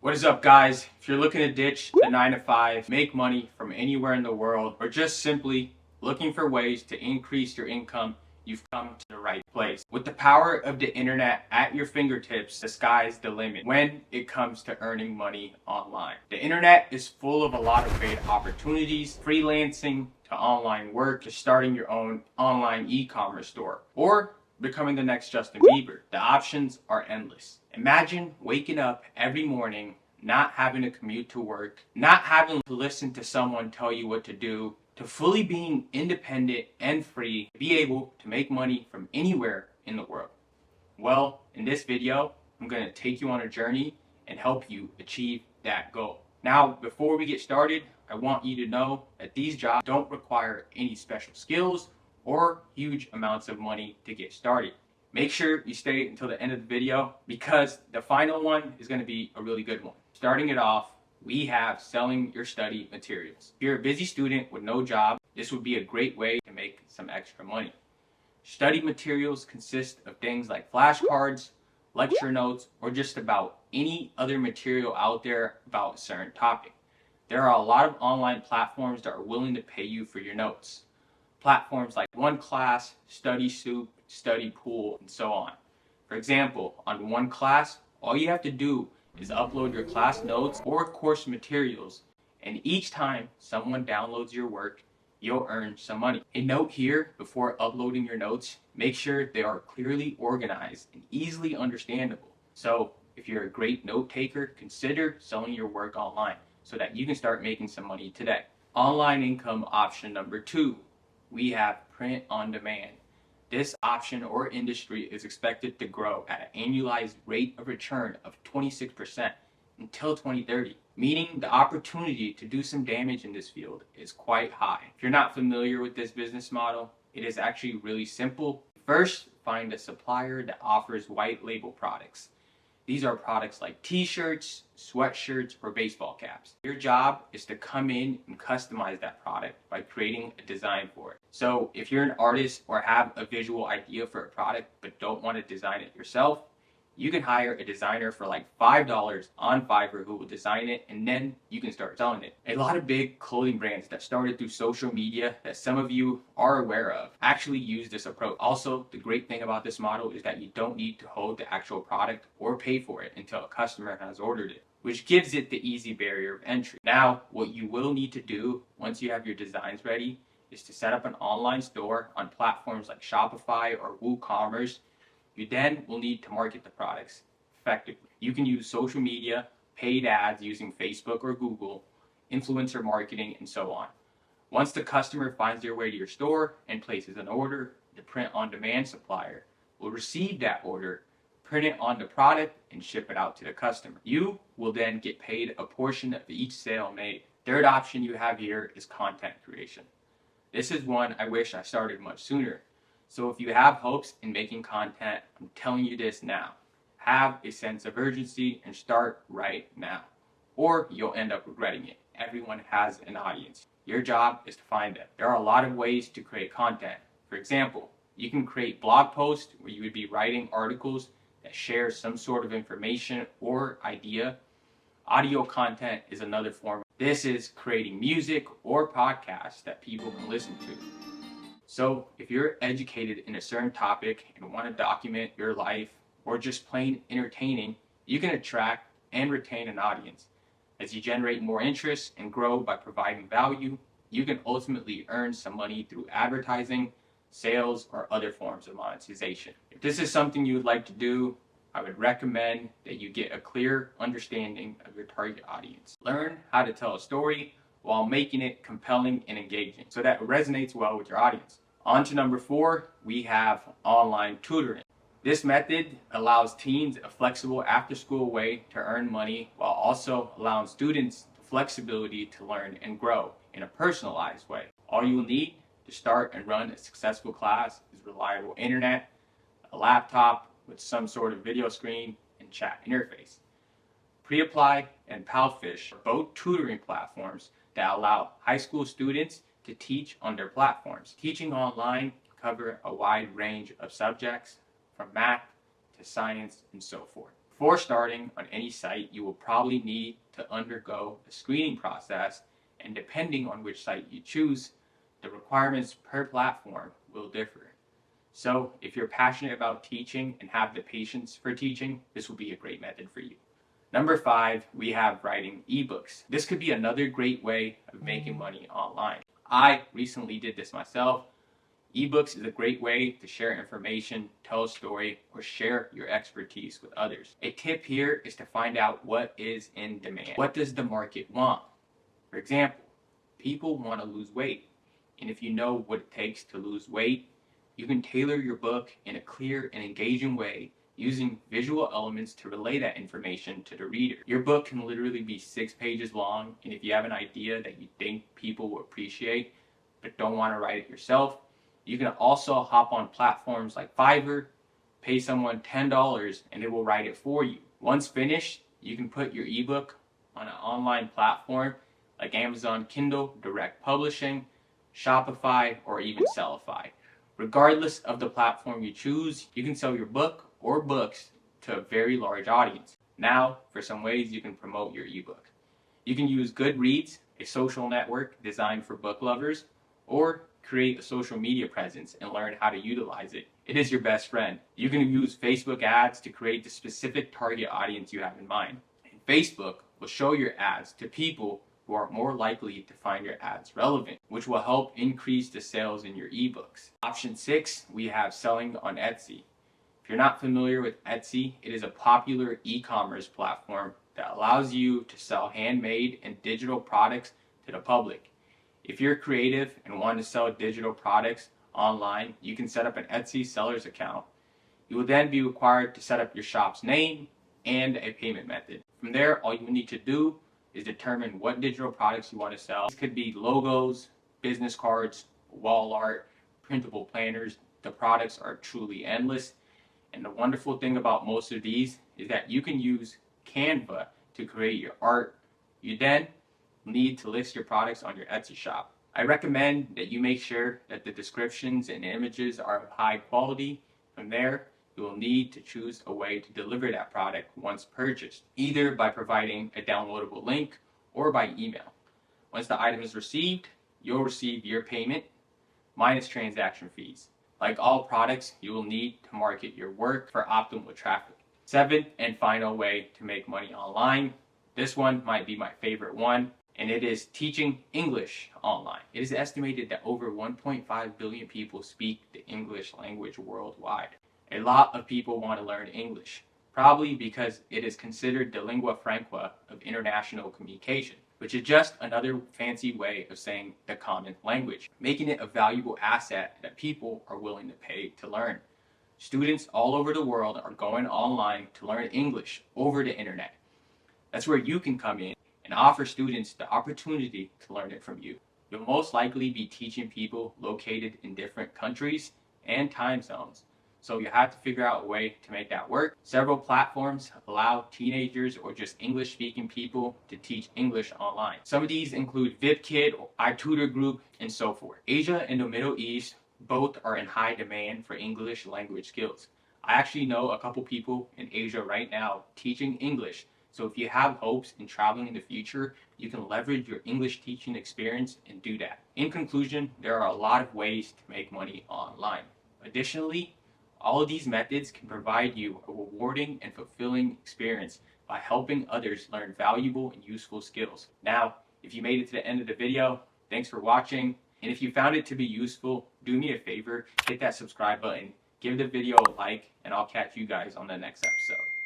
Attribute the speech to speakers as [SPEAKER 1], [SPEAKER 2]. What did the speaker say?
[SPEAKER 1] What is up, guys? If you're looking to ditch the 9 to 5, make money from anywhere in the world, or just simply looking for ways to increase your income, you've come to the right place. With the power of the internet at your fingertips, the sky's the limit when it comes to earning money online. The internet is full of a lot of great opportunities, freelancing to online work to starting your own online e-commerce store, or becoming the next Justin Bieber. The options are endless. Imagine waking up every morning, not having to commute to work, not having to listen to someone tell you what to do, to fully being independent and free, to be able to make money from anywhere in the world. Well, in this video, I'm going to take you on a journey and help you achieve that goal. Now, before we get started, I want you to know that these jobs don't require any special skills or huge amounts of money to get started. Make sure you stay until the end of the video because the final one is going to be a really good one. Starting it off, we have selling your study materials. If you're a busy student with no job, this would be a great way to make some extra money. Study materials consist of things like flashcards, lecture notes, or just about any other material out there about a certain topic. There are a lot of online platforms that are willing to pay you for your notes. Platforms like One Class, Study Soup, Study Pool, and so on. For example, on One Class, all you have to do is upload your class notes or course materials, and each time someone downloads your work, you'll earn some money. A note here before uploading your notes, make sure they are clearly organized and easily understandable. So if you're a great note taker, consider selling your work online so that you can start making some money today. Online income option number 2. We have print on demand. This option or industry is expected to grow at an annualized rate of return of 26% until 2030, meaning the opportunity to do some damage in this field is quite high. If you're not familiar with this business model, it is actually really simple. First, find a supplier that offers white label products. These are products like t-shirts, sweatshirts, or baseball caps. Your job is to come in and customize that product by creating a design for it. So if you're an artist or have a visual idea for a product but don't want to design it yourself, you can hire a designer for like $5 on Fiverr who will design it, and then you can start selling it. A lot of big clothing brands that started through social media that some of you are aware of actually use this approach. Also, the great thing about this model is that you don't need to hold the actual product or pay for it until a customer has ordered it, which gives it the easy barrier of entry. Now, what you will need to do once you have your designs ready is to set up an online store on platforms like Shopify or WooCommerce. You then will need to market the products effectively. You can use social media, paid ads using Facebook or Google, influencer marketing, and so on. Once the customer finds their way to your store and places an order, the print-on-demand supplier will receive that order, print it on the product, and ship it out to the customer. You will then get paid a portion of each sale made. Third option you have here is content creation. This is one I wish I started much sooner. So if you have hopes in making content, I'm telling you this now. Have a sense of urgency and start right now, or you'll end up regretting it. Everyone has an audience. Your job is to find them. There are a lot of ways to create content. For example, you can create blog posts where you would be writing articles that share some sort of information or idea. Audio content is another form. This is creating music or podcasts that people can listen to. So if you're educated in a certain topic and want to document your life or just plain entertaining, you can attract and retain an audience. As you generate more interest and grow by providing value, you can ultimately earn some money through advertising, sales, or other forms of monetization. If this is something you would like to do, I would recommend that you get a clear understanding of your target audience. Learn how to tell a story while making it compelling and engaging so that it resonates well with your audience. On to number 4, we have online tutoring. This method allows teens a flexible after-school way to earn money while also allowing students the flexibility to learn and grow in a personalized way. All you will need to start and run a successful class is reliable internet, a laptop with some sort of video screen, and chat interface. Pre-Apply and Palfish are both tutoring platforms that allow high school students to teach on their platforms. Teaching online can cover a wide range of subjects from math to science and so forth. Before starting on any site, you will probably need to undergo a screening process, and depending on which site you choose, the requirements per platform will differ. So if you're passionate about teaching and have the patience for teaching, this will be a great method for you. Number 5, we have writing ebooks. This could be another great way of making money online. I recently did this myself. Ebooks is a great way to share information, tell a story, or share your expertise with others. A tip here is to find out what is in demand. What does the market want? For example, people want to lose weight. And if you know what it takes to lose weight, you can tailor your book in a clear and engaging way using visual elements to relay that information to the reader. Your book can literally be 6 pages long, and if you have an idea that you think people will appreciate but don't want to write it yourself, you can also hop on platforms like Fiverr, pay someone $10, and it will write it for you. Once finished, you can put your ebook on an online platform like Amazon Kindle, Direct Publishing, Shopify, or even Sellify. Regardless of the platform you choose, you can sell your book or books to a very large audience. Now, for some ways you can promote your ebook. You can use Goodreads, a social network designed for book lovers, or create a social media presence and learn how to utilize it. It is your best friend. You can use Facebook ads to create the specific target audience you have in mind. And Facebook will show your ads to people who are more likely to find your ads relevant, which will help increase the sales in your ebooks. Option 6, we have selling on Etsy. If you're not familiar with Etsy, it is a popular e-commerce platform that allows you to sell handmade and digital products to the public. If you're creative and want to sell digital products online, you can set up an Etsy seller's account. You will then be required to set up your shop's name and a payment method. From there, all you need to do is determine what digital products you want to sell. These could be logos, business cards, wall art, printable planners. The products are truly endless. And the wonderful thing about most of these is that you can use Canva to create your art. You then need to list your products on your Etsy shop. I recommend that you make sure that the descriptions and images are of high quality. From there, you will need to choose a way to deliver that product once purchased, either by providing a downloadable link or by email. Once the item is received, you'll receive your payment minus transaction fees. Like all products, you will need to market your work for optimal traffic. 7th and final way to make money online. This one might be my favorite one, and it is teaching English online. It is estimated that over 1.5 billion people speak the English language worldwide. A lot of people want to learn English, probably because it is considered the lingua franca of international communication, which is just another fancy way of saying the common language, making it a valuable asset that people are willing to pay to learn. Students all over the world are going online to learn English over the internet. That's where you can come in and offer students the opportunity to learn it from you. You'll most likely be teaching people located in different countries and time zones, so you have to figure out a way to make that work. Several platforms allow teenagers or just English-speaking people to teach English online. Some of these include VipKid, iTutor Group, and so forth. Asia and the Middle East both are in high demand for English language skills. I actually know a couple people in Asia right now teaching English. So if you have hopes in traveling in the future, you can leverage your English teaching experience and do that. In conclusion, there are a lot of ways to make money online. Additionally, all of these methods can provide you a rewarding and fulfilling experience by helping others learn valuable and useful skills. Now, if you made it to the end of the video, thanks for watching. And if you found it to be useful, do me a favor, hit that subscribe button, give the video a like, and I'll catch you guys on the next episode.